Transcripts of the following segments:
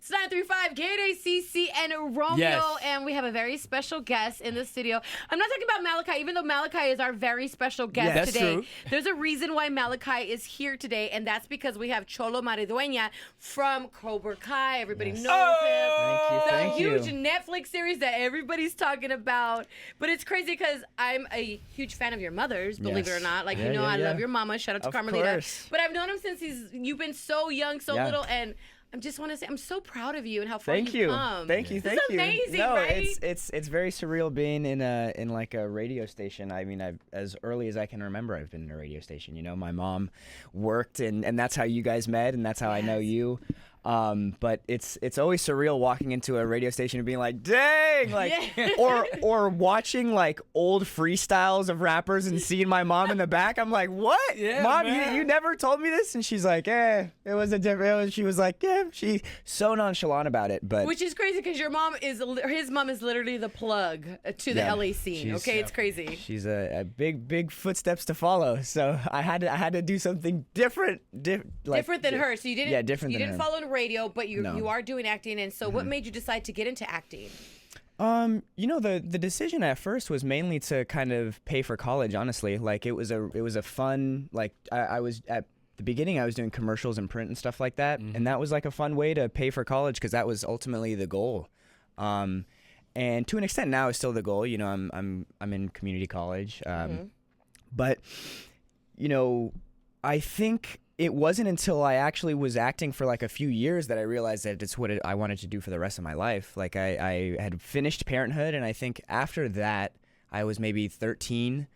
It's 935 KDAY, Cece and Romeo, Yes. and we have a very special guest in the studio. I'm not talking about Malachi, even though Malachi is our very special guest That's today. true. There's a reason why Malachi is here today, and that's because we have Xolo Maridueña from Cobra Kai. Everybody knows him. Oh! Thank you. The huge Netflix series that everybody's talking about. But it's crazy because I'm a huge fan of your mother's, believe it or Yes. not. Like, Yeah, you know, yeah, I yeah. love your mama. Shout out to Of Carmelita. course. But I've known him since you've been so young, so Yeah. little, and I just want to say I'm so proud of you and how far Thank you've you. come. Thank you. This Thank is you. amazing, no, right? it's very surreal being in like a radio station. I mean, I've as early as I can remember, I've been in a radio station. You know, my mom worked, and that's how you guys met, and that's how I know you. But it's always surreal walking into a radio station and being like, dang, like, Yeah. or watching like old freestyles of rappers and seeing my mom in the back. I'm like, what? Yeah, Mom, man. you never told me this? And she's like, it was a different. She was like, yeah, she's so nonchalant about it, but. Which is crazy because his mom is literally the plug to the Yeah, LA scene. she's- Okay, it's crazy. She's a big footsteps to follow, so I had to do something different, Different than her. So you didn't. Yeah, different You than didn't her. follow in radio, but you No. are doing acting. And so, what made you decide to get into acting? You know, the decision at first was mainly to kind of pay for college. Honestly, like it was a fun, like I was at the beginning I was doing commercials and print and stuff like that, and that was like a fun way to pay for college because that was ultimately the goal. And to an extent now is still the goal. You know, I'm in community college, but you know, I think it wasn't until I actually was acting for like a few years that I realized that it's what I wanted to do for the rest of my life. Like I had finished Parenthood, and I think after that I was maybe 13,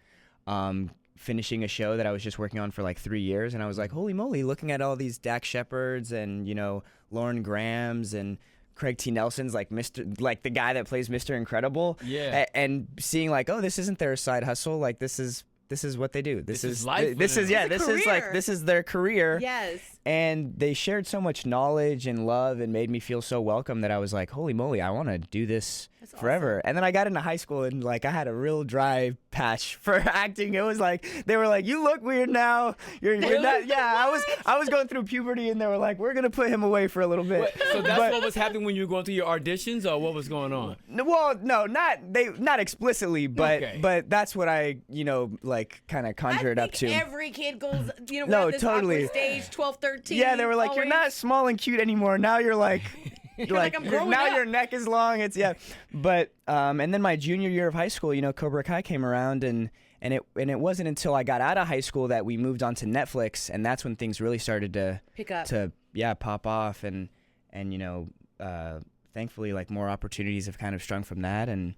finishing a show that I was just working on for like 3 years, and I was like, holy moly, looking at all these Dax Shepherds and, you know, Lauren Grahams and Craig T. Nelson's, like like the guy that plays Mr. Incredible, Yeah. and seeing like, oh, this isn't their side hustle, like this is what they do. This is life This for is them. yeah. It's a This is like career. this is their career. Yes. And they shared so much knowledge and love and made me feel so welcome that I was like, holy moly, I want to do this That's forever. And then I got into high school and like I had a real dry patch for acting. It was like they were like, you look weird now. You're not. Yeah, I was going through puberty, and they were like, we're gonna put him away for a little bit. So that's But- what was happening when you were going through your auditions, or what was going on? Well, no, not explicitly, but Okay. but that's what I, you know, like kind of conjured I up think to. every kid goes, you know, No, around this totally. awkward stage, 12, 13. Yeah, they were like, you're always. not small and cute anymore. Now you're like, like, I'm growing now up. your neck is long. It's but and then my junior year of high school, you know, Cobra Kai came around, and it wasn't until I got out of high school that we moved on to Netflix, and that's when things really started to Pick up. pop off, and you know, thankfully like more opportunities have kind of sprung from that, and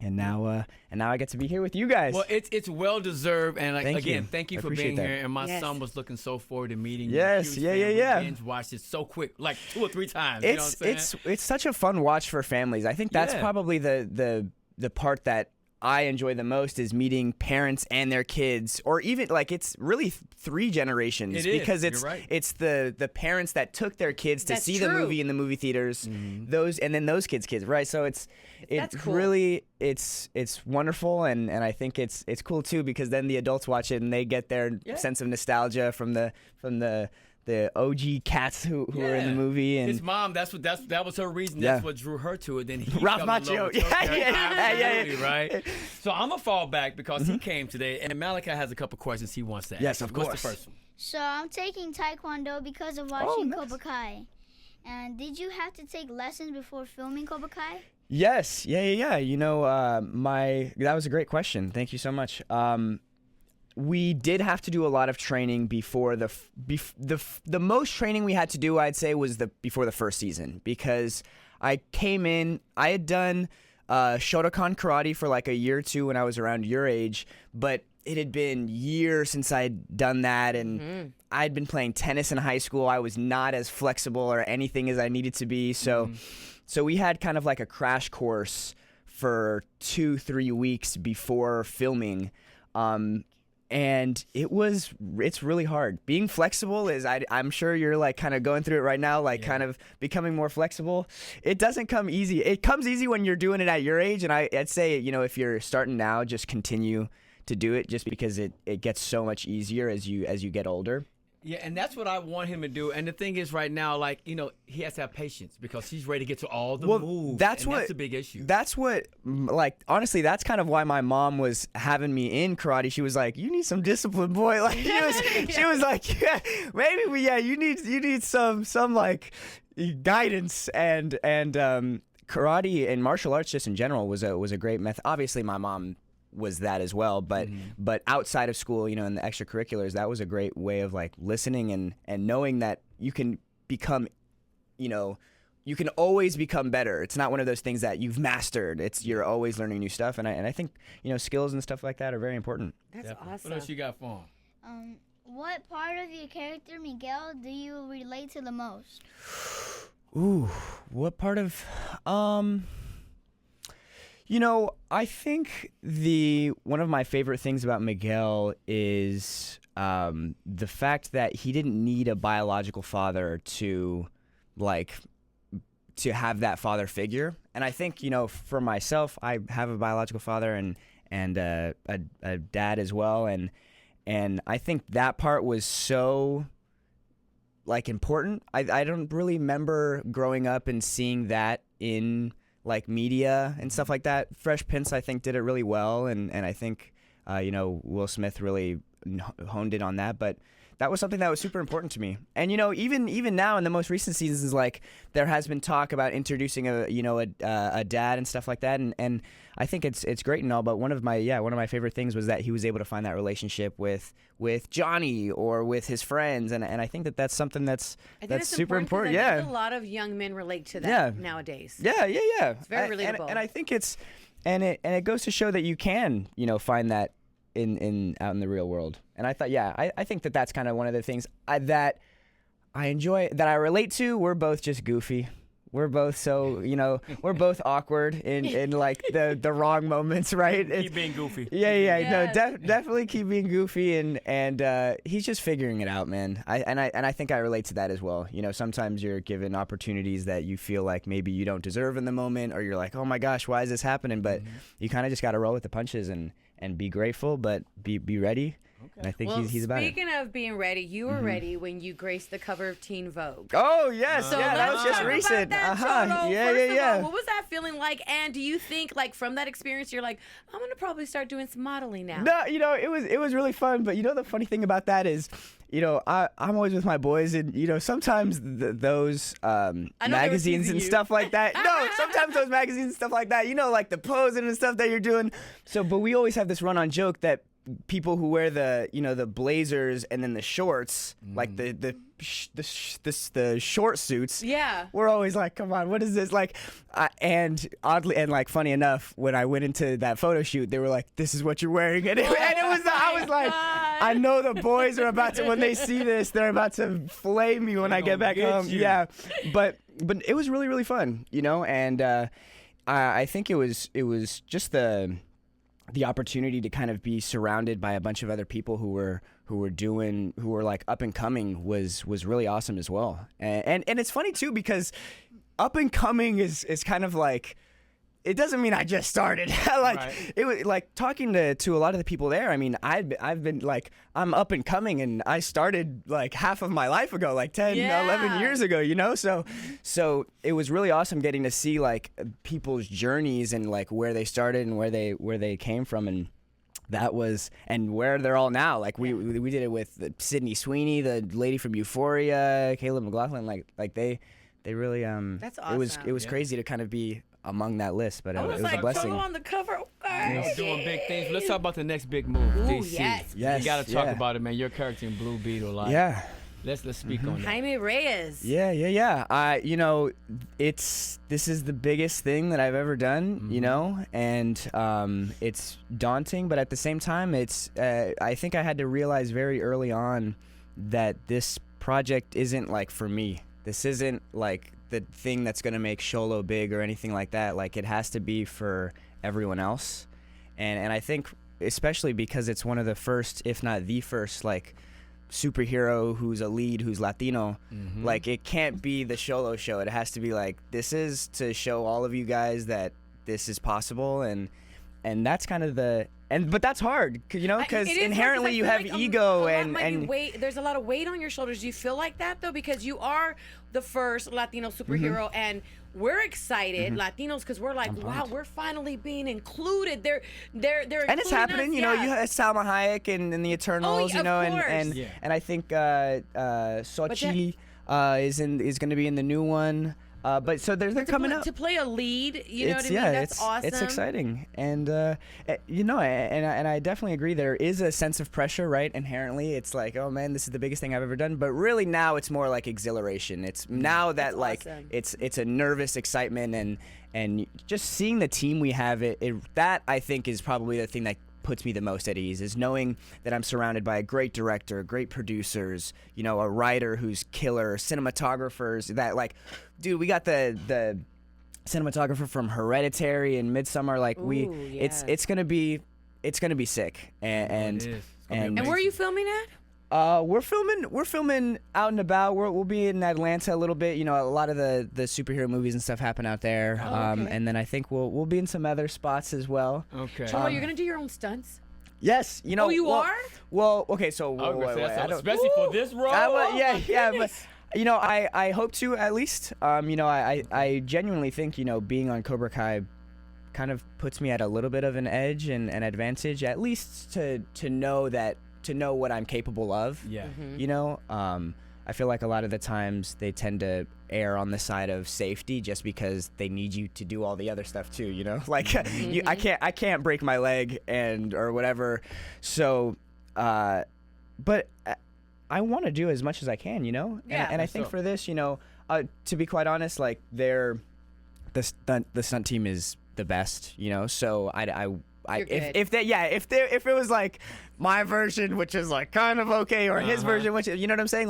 now I get to be here with you guys. Well, it's well deserved, and like, Thank again, you. thank you I for appreciate being that. here. And my Yes. son was looking so forward to meeting Yes, you. yeah, Huge fan. yeah. We binge watched it so quick, like 2 or 3 times. You know what I'm saying? It's such a fun watch for families. I think that's Yeah. probably the part that I enjoy the most is meeting parents and their kids, or even like it's really 3 generations It is. because You're right. it's the parents that took their kids to That's see the true. movie in the movie theaters, those and then those kids, right? So it's That's cool. really it's wonderful, and I think it's cool too because then the adults watch it and they get their sense of nostalgia from the OG cats who were in the movie, and his mom, that was her reason. Yeah. That's what drew her to it. Then he Ralph fell in love Macchio. with your Yeah, character. yeah, Absolutely, right? So I'm gonna fall back because he came today, and Malachi has a couple questions he wants to ask. Yes, of What's course. the first one? So I'm taking Taekwondo because of watching nice. Cobra Kai. And did you have to take lessons before filming Cobra Kai? Yes, yeah. You know, that was a great question. Thank you so much. We did have to do a lot of training before the most training we had to do, I'd say, was before the first season, because I came in, I had done Shotokan karate for like a year or two when I was around your age, but it had been years since I'd done that, and I'd been playing tennis in high school. I was not as flexible or anything as I needed to be, so we had kind of like a crash course for 2-3 weeks before filming. And it's really hard. Being flexible is, I'm sure you're like kind of going through it right now, like kind of becoming more flexible. It doesn't come easy. It comes easy when you're doing it at your age. And I'd say, you know, if you're starting now, just continue to do it, just because it gets so much easier as you get older. Yeah, and that's what I want him to do. And the thing is, right now, like, you know, he has to have patience because he's ready to get to all the moves. That's a big issue. That's what, like, honestly, that's kind of why my mom was having me in karate. She was like, "You need some discipline, boy." Like, she was like, "Yeah, maybe, you need some like guidance." And karate and martial arts just in general was a great method. Obviously, my mom was that as well, but outside of school, you know, in the extracurriculars, that was a great way of like listening and knowing that you can become, you know, you can always become better. It's not one of those things that you've mastered. You're always learning new stuff, and I think, you know, skills and stuff like that are very important. That's awesome. What else you got for him? What part of your character, Miguel, do you relate to the most? Ooh, what part of you know, I think one of my favorite things about Miguel is the fact that he didn't need a biological father to have that father figure. And I think, you know, for myself, I have a biological father and a dad as well, and I think that part was so like important. I don't really remember growing up and seeing that in like media and stuff like that. Fresh Prince, I think, did it really well, and I think you know, Will Smith really honed in on that. But that was something that was super important to me. And you know, even now in the most recent seasons, like there has been talk about introducing a dad and stuff like that, and I think it's great and all. But one of my favorite things was that he was able to find that relationship with Johnny or with his friends, and I think that's something that's super important. I Yeah, think a lot of young men relate to that nowadays. Yeah. It's very relatable. And I think it goes to show that you can, you know, find that in out in the real world. And I thought, I think that's kind of one of the things that I enjoy, that I relate to. We're both just goofy. We're both so, you know, we're both awkward in like the wrong moments, right? Keep being goofy. Yeah. No, definitely keep being goofy, and he's just figuring it out, man. I think I relate to that as well. You know, sometimes you're given opportunities that you feel like maybe you don't deserve in the moment, or you're like, oh my gosh, why is this happening? But you kind of just got to roll with the punches and be grateful, but be ready. Okay. And I think he's about it. Speaking of being ready, you were ready when you graced the cover of Teen Vogue. Oh, yes. So that was just recent. First of all, what was that feeling like? And do you think, like, from that experience, you're like, I'm going to probably start doing some modeling now? No, you know, it was really fun. But, you know, the funny thing about that is, you know, I'm always with my boys, and, you know, sometimes those magazines and stuff like that. No, sometimes those magazines and stuff like that, you know, like the posing and stuff that you're doing. So, but we always have this run-on joke that people who wear the blazers and then the shorts, like the short suits, we're always like, come on, what is this like? And oddly, and like funny enough, when I went into that photo shoot, they were like, this is what you're wearing, and I was like, I know the boys are about to, when they see this, they're about to flame me when I get back home. Yeah, but it was really, really fun, you know. And I think it was just the opportunity to kind of be surrounded by a bunch of other people who were like up and coming was really awesome as well. And it's funny too, because up and coming is kind of like, it doesn't mean I just started. It was like talking to a lot of the people there. I mean, I've been like, I'm up and coming, and I started like half of my life ago, like 10, 11 years ago, you know? So it was really awesome getting to see like people's journeys and like where they started and where they came from, and that was, and where they're all now. Like we did it with Sydney Sweeney, the lady from Euphoria, Caleb McLaughlin, like they really that's awesome. It was crazy to kind of be among that list, but it was like, a blessing. on the cover. Okay. Doing big things. Let's talk about the next big move. Ooh, DC. yes. You got to talk about it, man. Your character in Blue Beetle, like, let's speak on that. Jaime Reyes. Yeah. You know, this is the biggest thing that I've ever done, you know, and it's daunting, but at the same time, it's I think I had to realize very early on that this project isn't like for me. This isn't like the thing that's going to make Xolo big or anything like that. Like, it has to be for everyone else. And I think especially because it's one of the first, if not the first, like, superhero who's a lead, who's Latino, like, it can't be the Xolo show. It has to be like, this is to show all of you guys that this is possible. And that's kind of but that's hard, because It is hard 'cause inherently I you feel have like ego a lot and might be weight. There's a lot of weight on your shoulders. Do you feel like that though? Because you are the first Latino superhero, and we're excited Latinos because we're like, wow, we're finally being included. They're and it's happening. us, You have Salma Hayek and the Eternals. of course. And I think Sochi is going to be in the new one. But so they're coming up to play a lead. You know what I mean? That's awesome. It's exciting, and and I definitely agree. There is a sense of pressure, right? Inherently, it's like, oh man, this is the biggest thing I've ever done. But really, now it's more like exhilaration. It's now that That's awesome. it's a nervous excitement, and just seeing the team we have. That I think is probably the thing that puts me the most at ease, is knowing that I'm surrounded by a great director, great producers, a writer who's killer, cinematographers that dude, we got the cinematographer from Hereditary and Midsommar. It's gonna be sick, and where are you filming at? we're filming out and about. We'll be in Atlanta a little bit. A lot of the superhero movies and stuff happen out there. Okay. And then I think we'll be in some other spots as well. Okay. Cholo, you're gonna do your own stunts? Yes, Oh, you are? Well, okay, so especially for this role. But I hope to at least. I genuinely think being on Cobra Kai kind of puts me at a little bit of an edge and an advantage, at least to know what I'm capable of. Yeah. I feel like a lot of the times they tend to err on the side of safety just because they need you to do all the other stuff too. I can't break my leg or whatever. So, but I want to do as much as I can. Yeah. And I think for this, to be quite honest, the stunt team is the best. So if it was like my version, which is like kind of okay, or his version, which you know what I'm saying,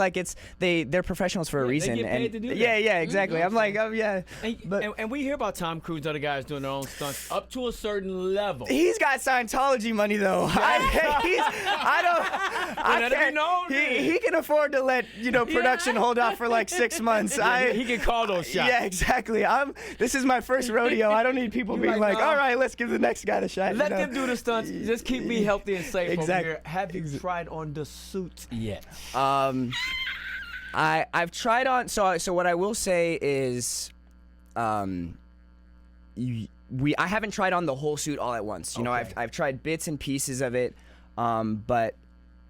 they're professionals for a reason. They get paid to do that. Yeah, exactly. I'm like, oh yeah. And we hear about Tom Cruise and other guys doing their own stunts up to a certain level. He's got Scientology money though. He can afford to let production hold off for like 6 months. He can call those shots. Yeah, exactly. This is my first rodeo. I don't need people being like, all right, let's give the next guy the shot. Let them do the stunts. Just keep me healthy and safe Exactly. over here. Have you tried on the suit yet? I've tried on. So what I will say is, I haven't tried on the whole suit all at once. I've tried bits and pieces of it, but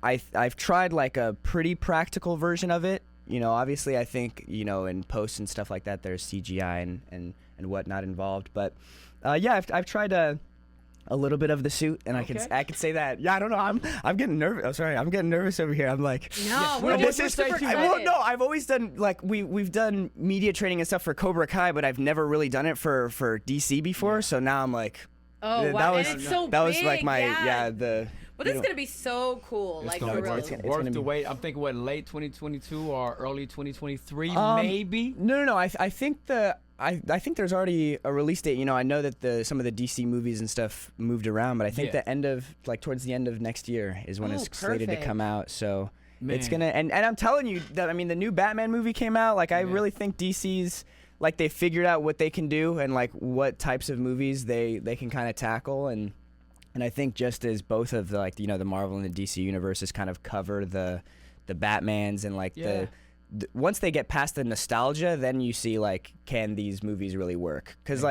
I've tried like a pretty practical version of it. Obviously I think in post and stuff like that there's CGI and whatnot involved, but I've tried a little bit of the suit, and I can say that. Yeah, I don't know. I'm getting nervous. I'm sorry. I'm getting nervous over here. I'm like, no, we're just super excited. No, I've always done we've done media training and stuff for Cobra Kai, but I've never really done it for DC before. Yeah. So now I'm like, oh wow, and it's so that was big, like my But this is gonna be so cool. It's for real. It's worth the wait. I'm thinking late 2022 or early 2023, maybe. No. I think I think there's already a release date. I know that some of the DC movies and stuff moved around, but I think the end of towards the end of next year is when it's slated to come out. So it's gonna and I'm telling you that the new Batman movie came out. I really think DC's they figured out what they can do and what types of movies they can kind of tackle and I think just as both of the the Marvel and the DC universes kind of cover the Batmans and once they get past the nostalgia, then you see can these movies really work? Because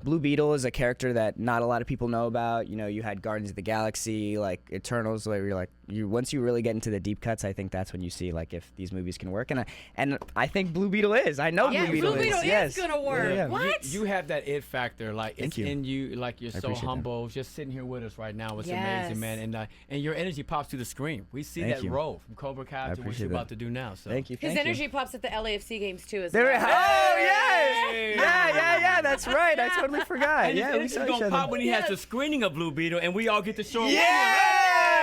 Blue Beetle is a character that not a lot of people know about. You had Guardians of the Galaxy, Eternals, where you're once you really get into the deep cuts, I think that's when you see if these movies can work. And I think Blue Beetle is. I know Blue Beetle is gonna work. Yeah. What? You have that it factor, Thank you. in you, you're so humble. That. Just sitting here with us right now, it's amazing, man. And your energy pops to the screen. We see that role from Cobra Kai to what you're about to do now. So thank you. His energy pops at the LAFC games too. Oh yes! Yeah. That's right. I totally forgot. And we it's saw gonna each pop other. when he has the screening of Blue Beetle, and we all get to show him. Yeah!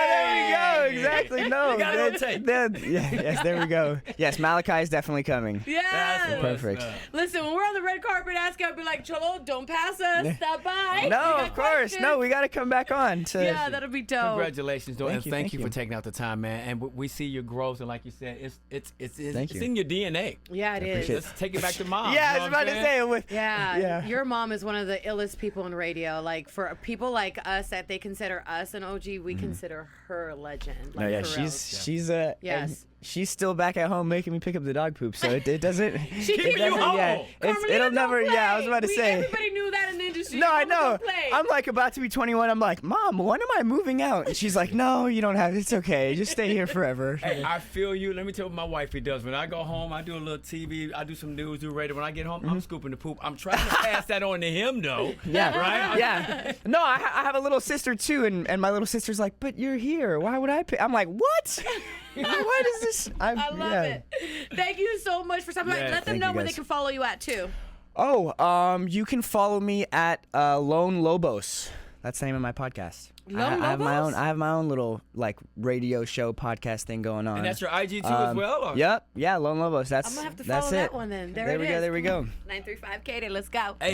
There we go. exactly. No. You got it on tape. Yes, there we go. Yes, Malachi is definitely coming. Yeah. Perfect. Listen, when we're on the red carpet, ask out, be like, Xolo, don't pass us. Stop by. No, We got of course. questions. No, we got to come back on. Yeah, that'll be dope. Congratulations, though, and thank you you. for taking out the time, man. And we see your growth, and like you said, it's you. in your DNA. Yeah, it is. Let's take it back to mom. Yeah, I you was know what about I'm to saying? say it with. Yeah, your mom is one of the illest people in radio. Like, for people like us that they consider us an OG, we consider her a legend. Like, No, yeah, for real. she's Yes. she's still back at home making me pick up the dog poop, so it doesn't. She keeps you humble. humble. It'll never. Yeah, I was about to say. Everybody knew that in the industry. No, I Mama know. don't play. I'm like about to be 21. I'm like, Mom, when am I moving out? And she's like, No, you don't have. It's okay. Just stay here forever. Hey, I feel you. Let me tell you what my wifey does. When I go home, I do a little TV, I do some news, do radio. When I get home, I'm scooping the poop. I'm trying to pass that on to him, though. Yeah. Right? Yeah. No, I have a little sister too, and my little sister's like, but you're here. Why would I pick? I'm like, what? What is this? I love it. Thank you so much for stopping by. Yeah, Let them thank know you, where they guys. can follow you at too. Oh, you can follow me at Lone Lobos. That's the name of my podcast. Lone I have my Lobos? own. I have my own little like radio show podcast thing going on. And that's your IG too as well? Or? Yep. Yeah, Lone Lobos. That's I'm gonna have to that's follow it. that one then. There it we is. go. There we go. 935 KDAY. Let's go. Hey,